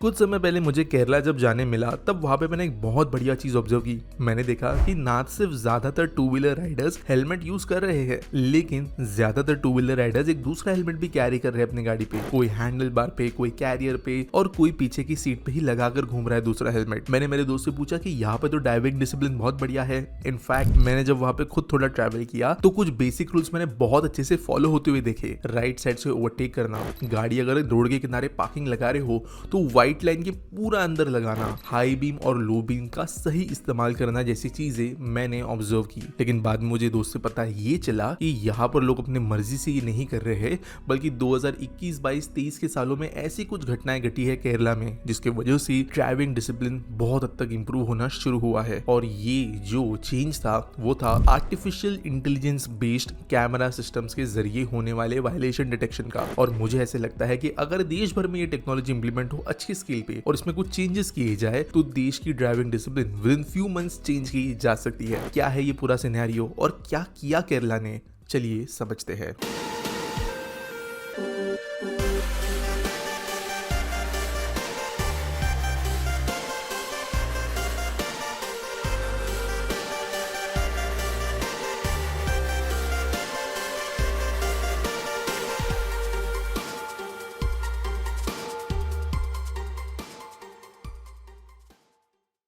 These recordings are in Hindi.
कुछ समय पहले मुझे केरला जब जाने मिला तब वहाँ पे मैंने एक बहुत बढ़िया चीज ऑब्जर्व की। मैंने देखा कि ना सिर्फ ज्यादातर two wheeler Riders helmet use कर रहे हैं, लेकिन ज्यादातर टू व्हीलर राइडर्स एक दूसरा हेलमेट भी कैरी कर रहे हैं अपनी गाड़ी पे। कोई हैंडल बार पे, कोई कैरियर पे और कोई पीछे की सीट पे ही लगाकर घूम रहा है दूसरा हेलमेट। मैंने मेरे दोस्त से पूछा कि यहाँ पे तो ड्राइविंग डिसिप्लिन बहुत बढ़िया है। इनफैक्ट मैंने जब वहाँ पे खुद थोड़ा ट्रैवल किया तो कुछ बेसिक रूल्स मैंने बहुत अच्छे से फॉलो होते हुए देखे। राइट साइड से ओवरटेक करना, गाड़ी अगर रोड के किनारे पार्किंग लगा रहे हो तो व्हाइट लाइन के पूरा अंदर लगाना, हाई बीम और लो बीम का सही इस्तेमाल करना जैसी चीजें मैंने ऑब्जर्व की। लेकिन बाद में मुझे दोस्त से पता ये चला कि यहाँ पर लोग अपने मर्जी से ये नहीं कर रहे हैं, बल्कि 2021, 22, 23 के सालों में ऐसी कुछ घटनाएं घटी है केरला में जिसके वजह से ड्राइविंग डिसिप्लिन बहुत हद तक इंप्रूव होना शुरू हुआ है। और ये जो चेंज था वो था artificial intelligence based camera systems के जरिए होने वाले वायलेशन डिटेक्शन का। और मुझे ऐसे लगता है कि अगर देश भर में ये टेक्नोलॉजी इंप्लीमेंट हो अच्छी स्केल पे और इसमें कुछ चेंजेस किए जाए तो देश की driving discipline with in few months change की जा सकती है। क्या है ये पूरा सिनेरियो और क्या किया केरला ने, चलिए समझते हैं।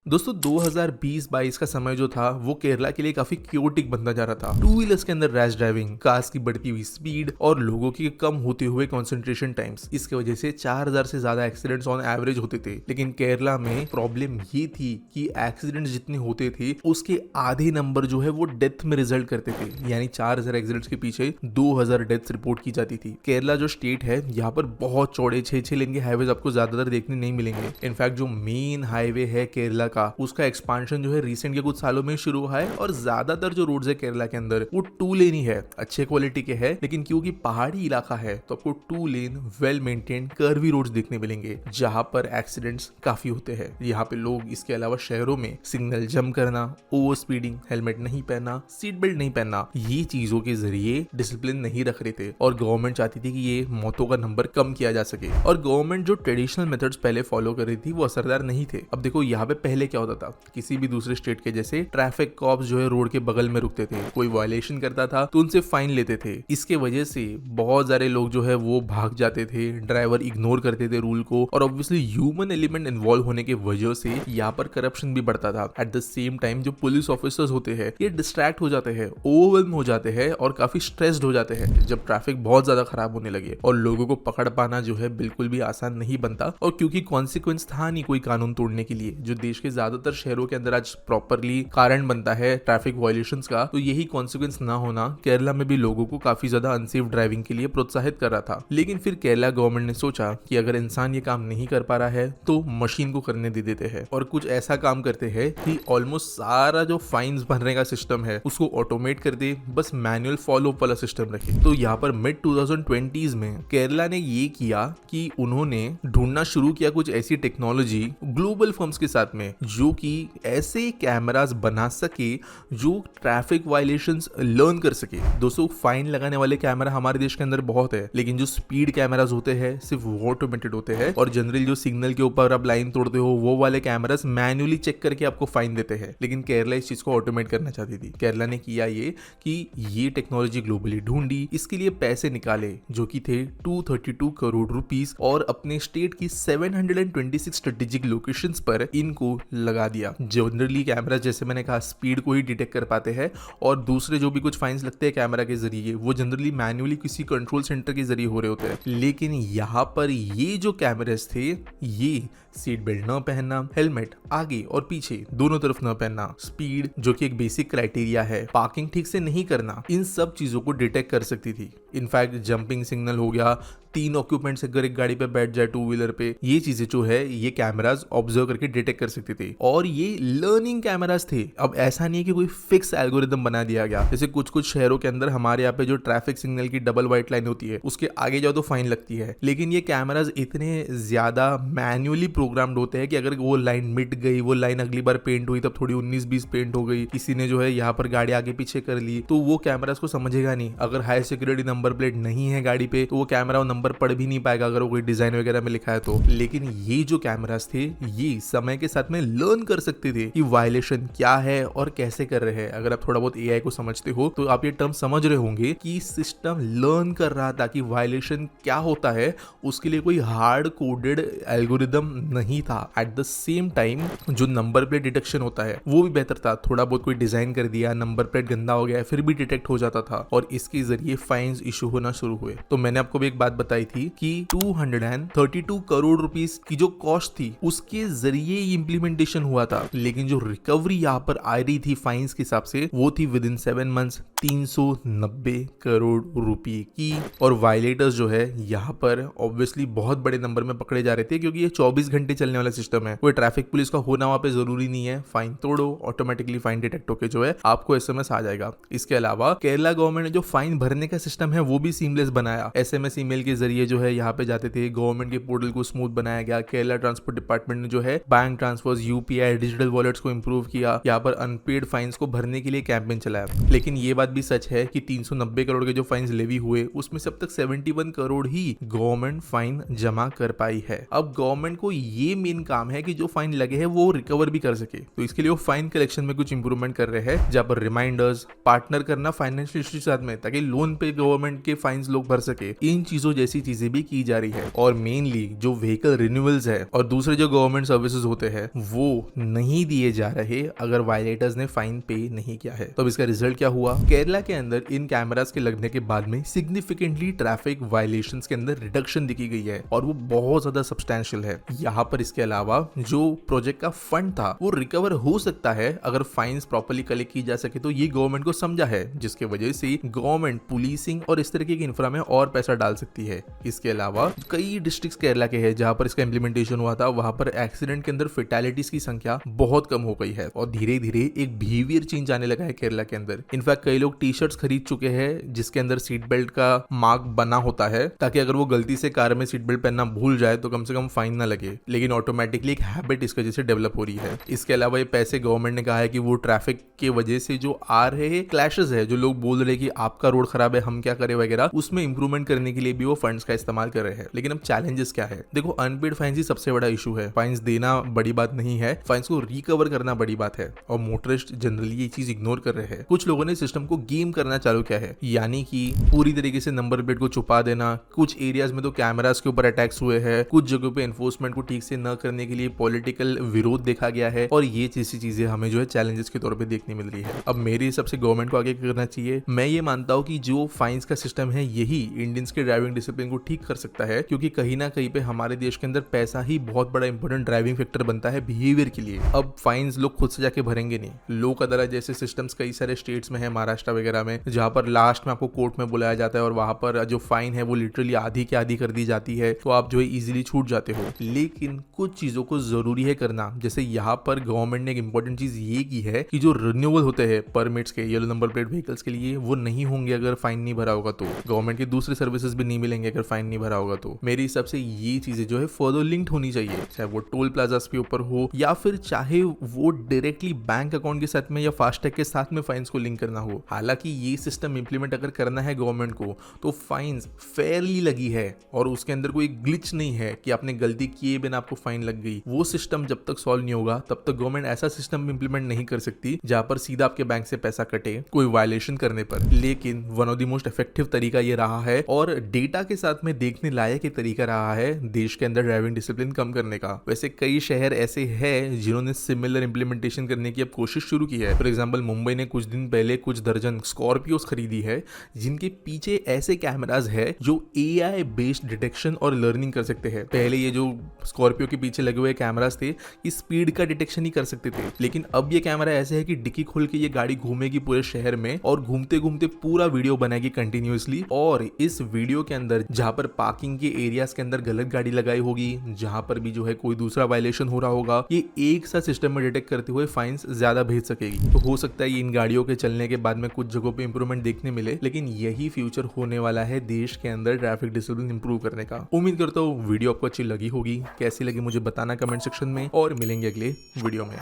दोस्तों 2020-22 का समय जो था वो केरला के लिए काफी क्योटिक बनता जा रहा था। टू व्हीलर्स के अंदर रैश ड्राइविंग, कार्स की बढ़ती हुई स्पीड और लोगों के कम होते हुए कंसंट्रेशन टाइम्स, इसके वजह से 4000 से ज्यादा एक्सीडेंट्स ऑन एवरेज होते थे। लेकिन केरला में प्रॉब्लम ये थी कि एक्सीडेंट्स जितने होते थे उसके आधे नंबर जो है वो डेथ में रिजल्ट करते थे। यानी 4000 एक्सीडेंट्स के पीछे 2000 डेथ्स रिपोर्ट की जाती थी। केरला जो स्टेट है यहाँ पर बहुत चौड़े 6 लेन के हाईवे आपको ज्यादातर देखने नहीं मिलेंगे। इनफैक्ट जो मेन हाईवे है केरला का, उसका एक्सपांशन जो है रिसेंट के कुछ सालों में शुरू हुआ है और ज्यादातर जो रोड्स है केरला के अंदर वो 2 लेन ही है, अच्छे क्वालिटी के है। लेकिन क्योंकि पहाड़ी इलाका है तो आपको 2 लेन वेल मेंटेन्ड कर्वी रोड्स देखने मिलेंगे जहां पर एक्सीडेंट्स काफी होते हैं। यहाँ पे लोग इसके अलावा शहरों में सिग्नल जंप करना, ओवर स्पीडिंग, हेलमेट नहीं पहनना, सीट बेल्ट नहीं पहनना, ये चीजों के जरिए डिसिप्लिन नहीं रख रहे थे। और गवर्नमेंट चाहती थी कि ये मौतों का नंबर कम किया जा सके। और गवर्नमेंट जो ट्रेडिशनल मेथड्स पहले फॉलो कर रही थी वो असरदार नहीं थे। अब देखो यहाँ पे पहले क्या होता था, किसी भी दूसरे स्टेट के जैसे ट्रैफिक कॉप्स जो है रोड के बगल में रुकते थे, कोई वायलेशन करता था तो उनसे फाइन लेते थे। इसके वजह से बहुत सारे लोग जो है वो भाग जाते थे, ड्राइवर इग्नोर करते थे रूल को, और ऑब्वियसली ह्यूमन एलिमेंट इन्वॉल्व होने की वजह से यहाँ पर करप्शन भी बढ़ता था। एट द सेम टाइम जो पुलिस ऑफिसर्स होते हैं ये डिस्ट्रैक्ट हो जाते हैं, ओवरवेल्म हो जाते हैं और काफी स्ट्रेस्ड हो जाते हैं जब ट्रैफिक बहुत ज्यादा खराब होने लगे। और लोगों को पकड़ पाना जो है बिल्कुल भी आसान नहीं बनता। और क्योंकि कॉन्सिक्वेंस था नहीं कोई कानून तोड़ने के लिए, जो देश के ज्यादातर शहरों के अंदर आज प्रॉपरली कारण बनता है ट्रैफिक वायलेशंस का, तो यही कॉन्सिक्वेंस ना होना केरला में भी लोगों को काफी ज्यादा अनसेफ ड्राइविंग के लिए प्रोत्साहित कर रहा था। लेकिन फिर केरला गवर्नमेंट ने सोचा कि अगर इंसान ये काम नहीं कर पा रहा है तो मशीन को करने दे देते हैं और कुछ ऐसा काम करते हैं कि ऑलमोस्ट सारा जो फाइन्स भरने का सिस्टम है उसको ऑटोमेट कर दे, बस मैनुअल फॉलो वाला सिस्टम रखे। तो यहाँ पर मिड 2020s में केरला ने ये किया कि उन्होंने ढूंढना शुरू किया कुछ ऐसी टेक्नोलॉजी ग्लोबल फर्म्स के साथ में जो कि ऐसे कैमरास बना सके जो ट्रैफिक वायलेशंस लर्न कर सके। दोस्तों फाइन लगाने वाले कैमरा हमारे देश के अंदर बहुत है, लेकिन जो स्पीड कैमरास होते हैं सिर्फ वो ऑटोमेटेड होते हैं। और जनरली जो सिग्नल के ऊपर आप लाइन तोड़ते हो वो वाले कैमरास मैन्युअली चेक करके आपको फाइन देते हैं। लेकिन केरला इस चीज को ऑटोमेट करना चाहती थी। केरला ने किया ये कि ये टेक्नोलॉजी ग्लोबली ढूंढी, इसके लिए पैसे निकाले जो कि थे 232 करोड़ रुपीस, और अपने स्टेट की 726 स्ट्रेटेजिक लोकेशंस पर इनको लगा दिया। जनरली कैमरा जैसे मैंने कहा स्पीड को ही डिटेक्ट कर पाते हैं, और दूसरे जो भी कुछ फाइन्स लगते हैं कैमरा के जरिए वो जनरली मैन्युअली किसी कंट्रोल सेंटर के जरिए हो रहे होते हैं। लेकिन यहाँ पर ये जो कैमरास थे ये सीट बेल्ट न पहनना, हेलमेट आगे और पीछे दोनों तरफ न पहनना, स्पीड जो कि एक बेसिक क्राइटेरिया है, पार्किंग ठीक से नहीं करना, इन सब चीजों को डिटेक्ट कर सकती थी। इनफैक्ट जंपिंग सिग्नल हो गया, 3 ऑक्यूपेंट्स अगर एक गाड़ी पे बैठ जाए टू व्हीलर पे, ये चीजें जो है ये कैमरास ऑब्जर्व करके डिटेक्ट कर सकते थे। और ये लर्निंग कैमरास थे। अब ऐसा नहीं है कि कोई फिक्स एल्गोरिदम बना दिया गया। जैसे कुछ कुछ शहरों के अंदर हमारे यहाँ पे जो ट्रैफिक सिग्नल की डबल व्हाइट लाइन होती है उसके आगे जाओ तो फाइन लगती है, लेकिन ये कैमरास इतने ज्यादा मैन्युअली प्रोग्राम्ड होते हैं कि अगर वो लाइन मिट गई, वो लाइन अगली बार पेंट हुई तब थोड़ी 19-20 पेंट हो गई, किसी ने जो है यहाँ पर गाड़ी आगे पीछे कर ली, तो वो कैमरास को समझेगा नहीं। अगर हाई सिक्योरिटी नंबर प्लेट नहीं है गाड़ी पे तो वो कैमरा वो नंबर पढ़ भी नहीं पाएगा अगर वो कोई डिजाइन वगैरह में लिखा है तो। लेकिन ये जो कैमरास थे ये समय के साथ में लर्न कर सकते थे कि वायलेशन क्या है और कैसे कर रहे हैं। अगर आप थोड़ा बहुत एआई को समझते हो तो आप ये टर्म समझ रहे होंगे कि सिस्टम लर्न कर रहा था कि वायलेशन क्या होता है, उसके लिए कोई हार्ड कोडेड एल्गोरिदम नहीं था। एट द सेम टाइम जो नंबर प्लेट डिटेक्शन होता है वो भी बेहतर था। थोड़ा बहुत कोई डिजाइन कर दिया, नंबर प्लेट गंदा हो गया, फिर भी डिटेक्ट हो जाता था और इसके जरिए फाइन्स इशू होना शुरू हुए। तो मैंने आपको भी एक बात बताई थी कि 232 करोड़ रुपीस की जो कॉस्ट थी उसके जरिए इंप्लीमेंटेशन हुआ था, लेकिन जो रिकवरी यहाँ पर आ रही थी फाइन्स के हिसाब से वो थी विद इन 7 मंथ्स 390 करोड़ रुपए की। और वायलेटर्स जो है यहाँ पर ऑब्वियसली बहुत बड़े नंबर में पकड़े जा रहे थे क्योंकि ये 24 घंटे चलने वाला सिस्टम है। कोई ट्रैफिक पुलिस का होना वहां पे जरूरी नहीं है, फाइन तोड़ो ऑटोमेटिकली फाइन डिटेक्ट होके जो है आपको एसएमएस आ जाएगा। इसके अलावा केरला गवर्नमेंट ने जो फाइन भरने का सिस्टम है वो भी सीमलेस बनाया। एसएमएस ईमेल के जरिए जो है यहाँ पे जाते थे, गवर्नमेंट के पोर्टल को स्मूथ बनाया गया। केरला ट्रांसपोर्ट डिपार्टमेंट ने जो है bank transfers, UPI, digital wallets को इंप्रूव किया। यहाँ पर अनपेड फाइन्स को भरने के लिए कैंपेन चलाया। लेकिन ये बात भी सच है कि 390 करोड़ के जो फाइन्स लेवी हुए उसमें से अब तक 71 करोड़ ही गवर्नमेंट फाइन जमा कर पाई है। अब गवर्नमेंट को ये मेन काम है कि जो फाइन लगे हैं वो रिकवर भी कर सके, तो इसके लिए वो फाइन कलेक्शन में कुछ इंप्रूवमेंट कर रहे हैं, जहां पर रिमाइंडर्स, पार्टनर करना फाइनेंशियल इंस्टीट्यूट के साथ में ताकि लोन पे गवर्नमेंट के फाइन्स लोग भर सके। इन चीजों जैसी चीजें भी की जा रही है। और मेनली जो व्हीकल रिन्यूअल्स है और दूसरे जो गवर्नमेंट सर्विसेज होते हैं वो नहीं दिए जा रहे अगर वायलेटर्स ने फाइन पे नहीं किया है। तो अब इसका रिजल्ट क्या हुआ? केरला के अंदर इन कैमरास के लगने के बाद में सिग्निफिकेंटली ट्रैफिक वायलेशंस के अंदर रिडक्शन दिखी गई है और वो बहुत ज्यादा सब्सटैंशियल है। यहाँ पर इसके अलावा जो प्रोजेक्ट का फंड था वो रिकवर हो सकता है अगर फाइन्स प्रॉपर्ली कलेक्ट की जा सके, तो ये गवर्नमेंट को समझा है, जिसके वजह से गवर्नमेंट पुलिसिंग और इस तरीके की इंफ्रा में और पैसा डाल सकती है। इसके अलावा कई डिस्ट्रिक्ट केरला के हैं जहां पर इसका इंप्लीमेंटेशन हुआ था, वहां पर एक्सीडेंट के अंदर फेटालिटीज की संख्या बहुत कम हो गई है और धीरे धीरे एक बिहेवियर चेंज आने लगा है केरला के अंदर। इनफैक्ट कई लोग टी शर्ट्स खरीद चुके हैं जिसके अंदर सीट बेल्ट का मार्क बना होता है ताकि अगर वो गलती से कार में सीट बेल्ट पहनना भूल जाए तो कम से कम फाइन ना लगे, लेकिन ऑटोमेटिकली एक हैबिट इसके वजह से डेवलप हो रही है। इसके अलावा ये पैसे गवर्नमेंट ने कहा है कि वो ट्रैफिक के वजह से जो आ रहे क्लैशेस है, जो लोग बोल रहे कि आपका रोड खराब है हम क्या करें वगैरह, उसमें इंप्रूवमेंट करने के लिए भी वो फंड्स का इस्तेमाल कर रहे हैं। लेकिन अब चैलेंजेस क्या है? देखो, अनपेड फाइन्स ही सबसे बड़ा इशू है। फाइन्स देना बड़ी बात नहीं है, फाइन्स को रिकवर करना बड़ी बात है और मोटरिस्ट जनरली ये चीज इग्नोर कर रहे हैं। कुछ लोगों ने सिस्टम को गेम करना चालू किया है, यानी कि पूरी तरीके से नंबर प्लेट को छुपा देना। कुछ एरियाज में तो कैमरास के ऊपर अटैक्स हुए हैं, कुछ जगहों पे एनफोर्समेंट को ठीक से न करने के लिए पॉलिटिकल विरोध देखा गया है और ये जैसी चीजें हमें जो है चैलेंजेस के तौर पे देखने मिल रही है। अब मेरे हिसाब से गवर्नमेंट को आगे करना चाहिए। मैं ये मानता हूँ कि जो फाइन्स का सिस्टम है यही इंडियंस के ड्राइविंग डिसिप्लिन को ठीक कर सकता है, क्योंकि कहीं ना कहीं पे हमारे देश के अंदर पैसा ही बहुत बड़ा इंपॉर्टेंट ड्राइविंग फैक्टर बनता है बिहेवियर के लिए। अब फाइन्स लोग खुद से जाके भरेंगे नहीं। लोक अदालत जैसे सिस्टम्स कई सारे स्टेट्स में है, महाराष्ट्र वगैरह में, जहां पर लास्ट में आपको कोर्ट में बुलाया जाता है और वहां पर जो फाइन है वो लिटरली आधी की आधी कर दी जाती है, तो आप जो है इजीली छूट जाते हो। लेकिन कुछ चीजों को जरूरी है करना, जैसे यहाँ पर गवर्नमेंट ने एक इंपॉर्टेंट चीज ये की है कि जो रिन्यूअल होते हैं परमिट्स के येलो नंबर प्लेट व्हीकल्स के लिए वो नहीं होंगे अगर फाइन नहीं भरा होगा, तो गवर्नमेंट के दूसरे सर्विसेज भी नहीं मिलेंगे अगर फाइन नहीं भरा होगा। तो मेरे हिसाब से ये चीजें जो है फर्दर लिंक्ड होनी चाहिए, चाहे वो टोल प्लाजास के ऊपर हो या फिर चाहे वो डायरेक्टली बैंक अकाउंट के साथ में या फास्टैग के साथ में फाइन्स को लिंक करना हो। हालांकि ये सिस्टम इंप्लीमेंट अगर करना है गवर्नमेंट को तो फाइन्स फेयरली लगी है और उसके अंदर कोई ग्लिच नहीं है कि आपने गलती किए बिना आपको फाइन लग गई। वो सिस्टम जब तक सॉल्व नहीं होगा तब तक गवर्नमेंट ऐसा सिस्टम इंप्लीमेंट नहीं कर सकती जहां पर सीधा आपके बैंक से पैसा कटे कोई वायलेशन करने पर। लेकिन one of the most effective तरीका ये रहा है और डेटा के साथ में देखने लायक एक तरीका रहा है देश के अंदर ड्राइविंग डिसिप्लिन कम करने का। वैसे कई शहर ऐसे हैं जिन्होंने सिमिलर इंप्लीमेंटेशन करने की अब कोशिश शुरू की है। फॉर एग्जाम्पल मुंबई ने कुछ दिन पहले कुछ दर्जन स्कॉर्पियोस खरीदी है जिनके पीछे ऐसे कैमराज है जो AI बेस्ड डिटेक्शन और लर्निंग कर सकते हैं। पहले ये जो स्कॉर्पियो के पीछे लगे हुए कैमराज थे इस स्पीड का डिटेक्शन ही कर सकते थे, लेकिन अब ये कैमरा ऐसे है कि डिक्की खोल के ये गाड़ी घूमेगी पूरे शहर में और घूमते घूमते पूरा वीडियो बनाएगी कंटिन्यूअसली। और इस वीडियो के अंदर जहां पर पार्किंग के एरियाज के अंदर गलत गाड़ी लगाई होगी, जहां पर भी जो है कोई दूसरा वायलेशन हो रहा होगा, ये एक सा सिस्टम में डिटेक्ट करते हुए फाइन्स ज्यादा भेज सकेगी। तो हो सकता है इन गाड़ियों के चलने के बाद में कुछ जगहों पे इंप्रूवमेंट देखने मिले, लेकिन यही फ्यूचर होने वाला है देश के अंदर ट्रैफिक डिसिप्लिन इंप्रूव करने का। उम्मीद करता हूँ वीडियो आपको अच्छी लगी होगी। कैसी लगी मुझे बताना कमेंट सेक्शन में और मिलेंगे अगले वीडियो में।